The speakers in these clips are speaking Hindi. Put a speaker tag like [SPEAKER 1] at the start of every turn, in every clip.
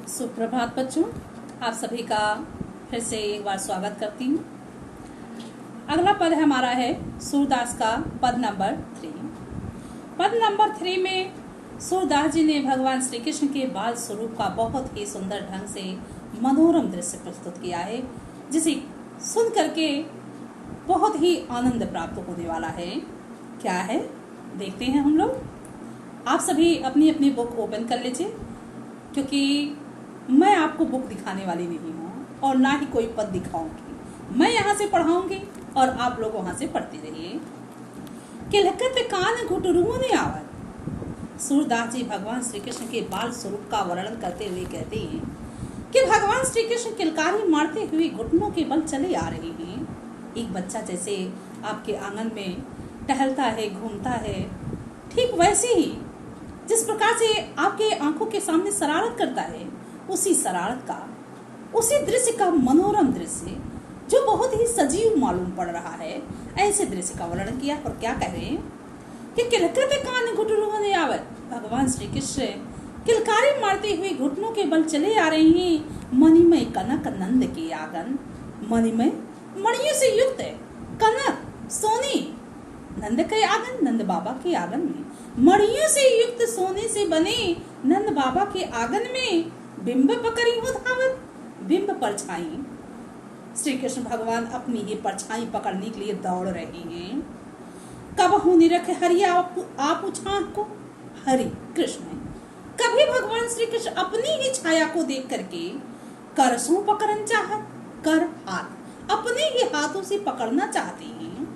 [SPEAKER 1] सुप्रभात बच्चों, आप सभी का फिर से एक बार स्वागत करती हूँ। अगला पद हमारा है सूरदास का पद नंबर 3। पद नंबर 3 में सूरदास जी ने भगवान श्री कृष्ण के बाल स्वरूप का बहुत ही सुंदर ढंग से मनोरम दृश्य प्रस्तुत किया है, जिसे सुन करके बहुत ही आनंद प्राप्त होने वाला है। क्या है देखते हैं हम लोग। आप सभी अपनी अपनी बुक ओपन कर लीजिए, क्योंकि मैं आपको बुक दिखाने वाली नहीं हूँ और ना ही कोई पद दिखाऊंगी। मैं यहाँ से पढ़ाऊंगी और आप लोग वहां से पढ़ते रहिए। किलकत कान घुटरुओं ने आवत। सूरदास जी भगवान श्री कृष्ण के बाल स्वरूप का वर्णन करते हुए कहते हैं कि भगवान श्री कृष्ण किलकारी मारते हुए घुटनों के बल चले आ रहे हैं। एक बच्चा जैसे आपके आंगन में टहलता है, घूमता है, ठीक वैसे ही जिस प्रकार से आपके आंखों के सामने शरारत करता है, उसी शरारत का, उसी दृश्य का मनोरम दृश्य जो बहुत ही सजीव मालूम पड़ रहा है, ऐसे दृश्य का वर्णन किया। और क्या कह रहे हैं कि किलकत कान घुटरुओं ने आवत। भगवान श्री कृष्ण किलकारी मारते हुए घुटनों के बल चले आ रहे हैं। मणिमय कनक नंद के आंगन। मणिमय मणियों से युक्त है, कनक सोने नंद के आंगन, नंद बाबा के आंगन में मणियों से युक्त सोने से बने नंद बाबा के आंगन में बिंब पकड़ी हो धावत। बिंब परछाई, श्री कृष्ण भगवान अपनी ही परछाई पकड़ने के लिए दौड़ रहे हैं। कब होने रखे हरि आप छाह को। हरि कृष्ण कभी भगवान श्री कृष्ण अपनी ही छाया को देख करके करसों पकड़न चाहत, कर हाथ अपने ही हाथों से पकड़ना चाहते हैं।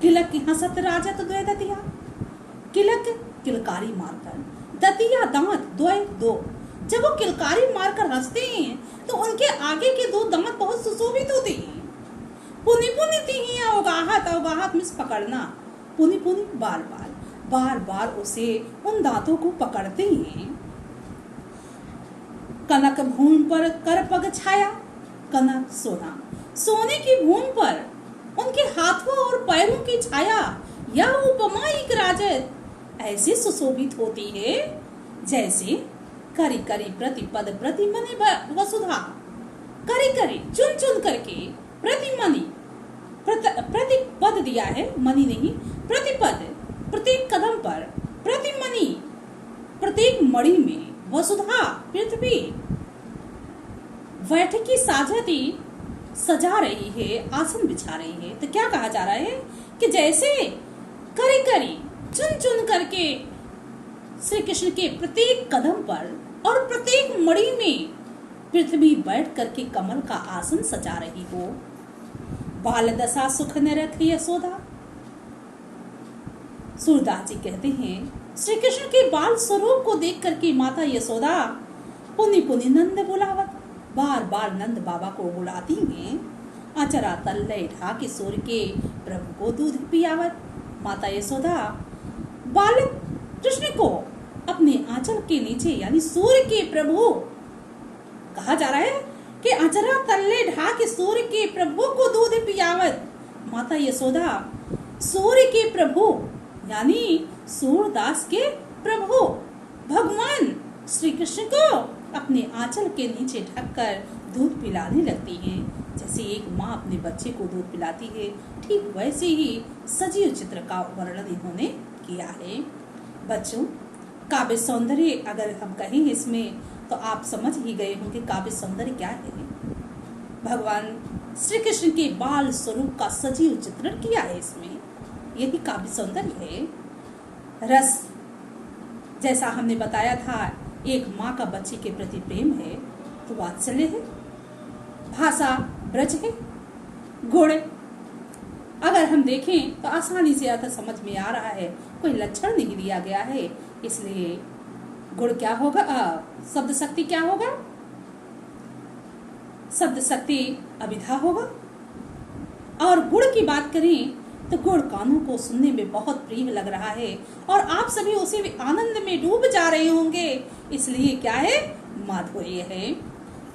[SPEAKER 1] किलक की हंसत राजत द्वय दतिया। किलक किलकारी मारकर, दतिया दांत, द्वय दो। जब वो किलकारी मारकर हंसते हैं तो उनके आगे के दो दांत बहुत सुशोभित होते हैं। पुनि पुनि तिहिया अवगाहत, अवगाहत मिस पकड़ना, पुनि पुनि बार बार, बार बार उसे उन दांतों को पकड़ते हैं। कनक भूमि पर कर पग छाया। कनक सोना, सोने की भूमि पर उनके हाथों और पैरों की छाया, यह उपमा एक राजत ऐसे सुशोभित होती है जैसे करी करी प्रतिपद प्रतिमनि वसुधा। करी करी चुन चुन करके प्रतिमनि, प्रतिपद दिया है, मणि नहीं, प्रतिपद, प्रत्येक कदम पर, प्रतिमनि प्रत्येक मणि में, वसुधा पृथ्वी बैठकी साझती सजा रही है, आसन बिछा रही है। तो क्या कहा जा रहा है कि जैसे करी करी चुन चुन करके श्री कृष्ण के प्रत्येक कदम पर और प्रत्येक मणि में पृथ्वी बैठ करके कमल का आसन सजा रही हो। बाल दशा सुख न रखी यशोदा। सूरदास जी कहते हैं श्री कृष्ण के बाल स्वरूप को देख करके माता यशोदा पुनि पुनि नंद बुलावत, बार बार नंद बाबा को बुलाती हैं। आचरा तल्ले ढाके सूर्य के प्रभु को दूध पियावत। माता यशोदा बालक कृष्ण को अपने आंचल के नीचे, यानी सूर्य के प्रभु कहा जा रहा है कि आचरा तल्ले ढाके सूर्य के प्रभु को दूध पियावत। माता यशोदा सूर्य के प्रभु यानी सूरदास के प्रभु भगवान श्री कृष्ण को अपने आंचल के नीचे ढककर दूध पिलाने लगती हैं। जैसे एक माँ अपने बच्चे को दूध पिलाती है, ठीक वैसे ही सजीव चित्र का वर्णन इन्होंने किया है। बच्चों, काव्य सौंदर्य अगर हम कहें इसमें, तो आप समझ ही गए होंगे काव्य सौंदर्य क्या है। भगवान श्री कृष्ण के बाल स्वरूप का सजीव चित्रण किया है इसमें, यही काव्य सौंदर्य है। रस, जैसा हमने बताया था, एक माँ का बच्चे के प्रति प्रेम है तो वात्सल्य है। भाषा ब्रज है। गुण अगर हम देखें तो आसानी से अर्थ समझ में आ रहा है, कोई लक्षण नहीं दिया गया है, इसलिए गुण क्या होगा, शब्द शक्ति क्या होगा, शब्द शक्ति अभिधा होगा। और गुण की बात करें तो गुण कानों को सुनने में बहुत प्रिय लग रहा है और आप सभी उसी आनंद में डूब जा रहे होंगे, इसलिए क्या है, माधुर्य है।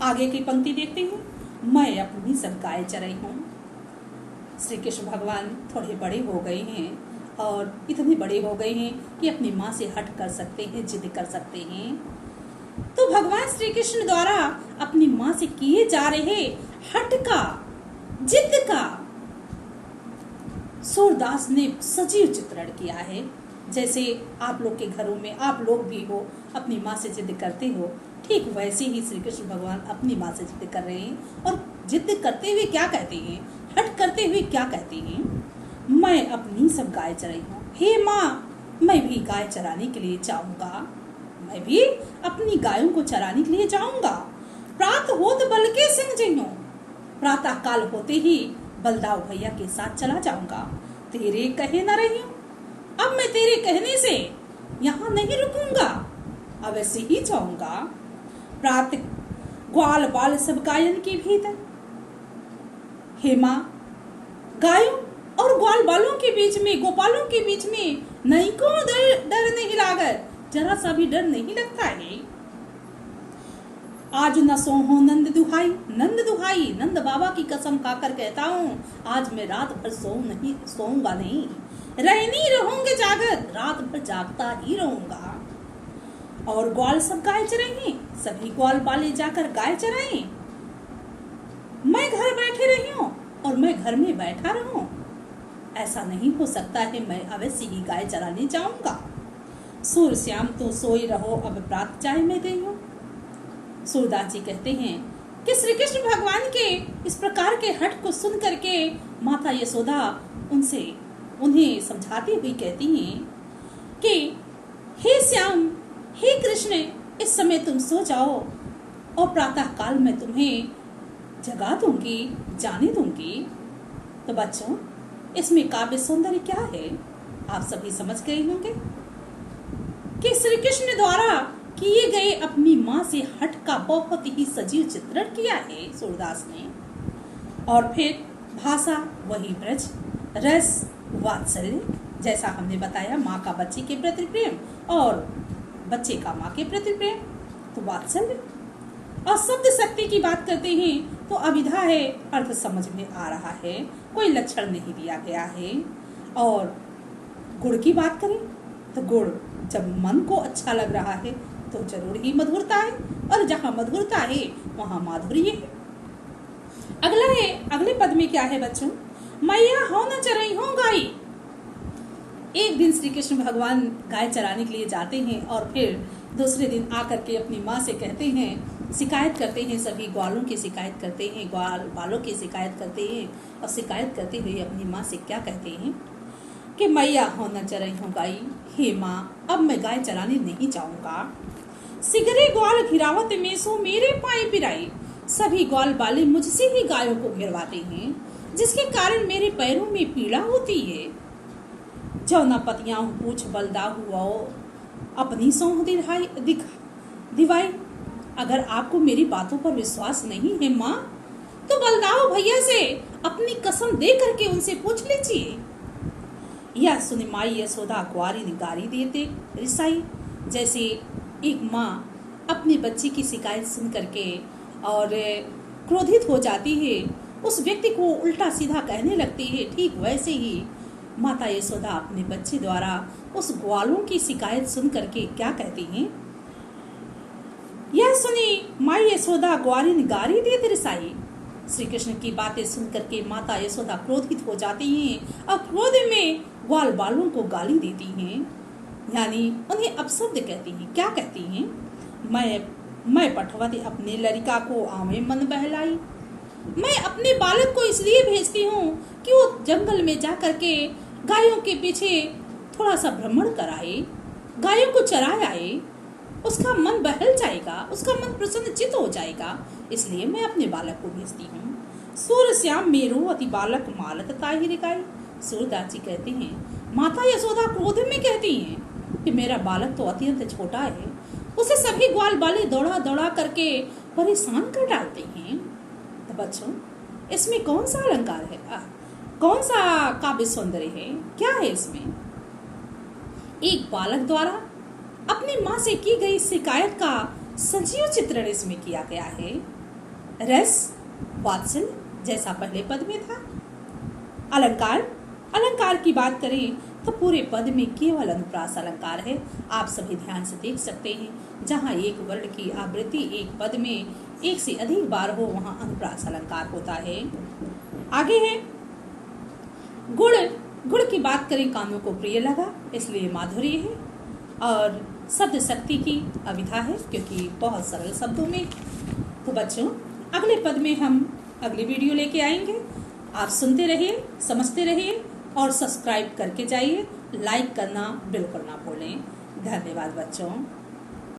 [SPEAKER 1] आगे की पंक्ति देखते हैं। मैं अपनी सब गाय चराई हूँ। श्री कृष्ण भगवान थोड़े बड़े हो गए हैं और इतने बड़े हो गए हैं कि अपनी माँ से हट कर सकते हैं, जिद कर सकते हैं। तो तो भगवान श्री कृष्ण द्वारा अपनी माँ से किए जा रहे हट का, जिद का सूरदास ने सजीव चित्रण किया है। जैसे आप लोग के घरों में आप लोग भी हो, अपनी माँ से जिद करते हो, ठीक वैसे ही श्री कृष्ण भगवान अपनी माँ से जिद कर रहे हैं। और जिद करते हुए क्या कहते हैं, हट करते हुए क्या कहते हैं, मैं अपनी सब गाय चराई हूँ, हे माँ मैं भी गाय चराने के लिए जाऊंगा, मैं भी अपनी गायों को चराने के लिए जाऊंगा। प्रात होत बल के सिंह जइयो, प्रातः काल होते ही बलदाव भैया के साथ चला जाऊंगा। तेरे कहे न रही हूँ, अब मैं तेरे कहने से यहाँ नहीं रुकूंगा, अवश्य ही जाऊंगा। प्रात ग्वाल बाल सब गायन के भीतर, हे माँ गायों और ग्वाल बालों के बीच में, गोपालों के बीच में नहीं को डर नहीं लागत, जरा सा भी डर नहीं लगता है। आज न सोहो नंद दुहाई, नंद दुहाई, नंद बाबा की कसम खाकर कहता हूँ, आज मैं रात भर सोऊंगा नहीं, रहनी रहूंगे जागत, रात भर जागता ही रहूंगा। और ग्वाल सब गाय चराएंगे, सभी ग्वाल बाले जाकर गाय चराएं, मैं घर बैठे रही हूँ और मैं घर में बैठा रहूं, ऐसा नहीं हो सकता है, मैं अवश्य ही गाय चराने जाऊंगा। सूर श्याम तो सोई रहो, अब प्रात चाय में दे हो। सूरदास जी कहते हैं कि श्री कृष्ण भगवान के इस प्रकार के हट को सुन करके माता यशोदा उन्हें समझाती हुई कहती हैं कि हे श्याम, हे कृष्ण, इस समय तुम सो जाओ और प्रातः काल में तुम्हें जगा दूंगी, जाने दूंगी। तो बच्चों, इसमें काव्य सौंदर्य क्या है आप सभी समझ गए होंगे कि श्री कृष्ण द्वारा किए गए अपनी माँ से हट का बहुत ही सजीव चित्रण किया है सूरदास ने। और फिर भाषा वही ब्रज, रस वात्सल्य, जैसा हमने बताया, माँ का बच्चे के प्रति प्रेम और बच्चे का माँ के प्रति प्रेम, तो वात्सल्य। और शब्द शक्ति की बात करते हैं तो अभिधा है, अर्थ समझ में आ रहा है, कोई लक्षण नहीं दिया गया है। और गुण की बात करें तो गुण जब मन को अच्छा लग रहा है तो जरूर ही मधुरता है, और जहाँ मधुरता है वहाँ माधुर्य है। अगले पद में क्या है बच्चों, मैया हो न चरई हो गाय। एक दिन श्री कृष्ण भगवान गाय चराने के लिए जाते हैं और फिर दूसरे दिन आकर के अपनी माँ से कहते हैं, शिकायत करते हैं, सभी ग्वालों की शिकायत करते हैं, ग्वाल बालों की शिकायत करते हैं, और शिकायत करते हुए अपनी माँ से क्या कहते हैं कि मैया हो न चरई हो गाय, हे माँ अब मैं गाय चराने नहीं जाऊंगा। सिगरे ग्वाल घिरावत में सो मेरे पाए पिराई, सभी ग्वाल बाले मुझसे ही गायों को घिरवाते हैं, जिसके कारण मेरे पैरों में पीड़ा होती है। जौना पतियां पूछ बलदा हुआ अपनी सौंह दिवाई। अगर आपको मेरी बातों पर विश्वास नहीं है माँ, तो बलदाऊ भैया से अपनी कसम दे करके उनसे पूछ लीजिए। यह सुन माई यशोदा कुंवारी निगारी देते रिसाई। जैसे एक माँ अपने बच्चे की शिकायत सुन करके और क्रोधित हो जाती है, उस व्यक्ति को उल्टा सीधा कहने लगती है, ठीक वैसे ही माता यशोदा अपने बच्चे द्वारा उस ग्वालों की शिकायत सुन करके क्या कहती हैं, यह सुनी माई यशोदा ग्वारी निगारी देते रिसाई। श्री कृष्ण की बातें सुन करके माता यशोदा क्रोधित हो जाती हैं और क्रोध में ग्वाल बालों को गाली देती हैं, यानी उन्हें अपशब्द कहती हैं। क्या कहती हैं, मैं पठवती अपने लड़का को आवे मन बहलाई। मैं अपने बालक को इसलिए भेजती हूँ कि वो जंगल में जा करके गायों के पीछे थोड़ा सा भ्रमण कराए, गायों को चराए आए, उसका मन बहल जाएगा, उसका मन प्रसन्नचित हो जाएगा, इसलिए मैं अपने बालक को भेजती हूँ। सूर श्याम मेरो अति बालक मालत ताहि रिकाई। सूरदास जी कहते हैं माता यशोदा क्रोध में कहती हैं कि मेरा बालक तो अत्यंत छोटा है, उसे सभी ग्वाल बाले दौड़ा दौड़ा करके परेशान कर डालते हैं। तो बच्चों, इसमें कौन सा अलंकार है, कौन सा काव्य सौंदर्य है, क्या है इसमें? एक बालक द्वारा अपनी माँ से की गई शिकायत का सजीव चित्रण इसमें किया गया है। रस वात्सल्य जैसा पहले पद में था। अलंकार की बात करें तो पूरे पद में केवल अनुप्रास अलंकार है। आप सभी ध्यान से देख सकते हैं, जहाँ एक वर्ण की आवृत्ति एक पद में एक से अधिक बार हो वहाँ अनुप्रास अलंकार होता है। आगे है गुण। गुण की बात करें, कानों को प्रिय लगा इसलिए माधुर्य है, और शब्द शक्ति की अविधा है क्योंकि बहुत सरल शब्दों में। तो बच्चों, अगले पद में हम अगली वीडियो लेके आएंगे। आप सुनते रहिए, समझते रहिए और सब्सक्राइब करके जाइए। लाइक करना बिल्कुल ना भूलें। धन्यवाद बच्चों।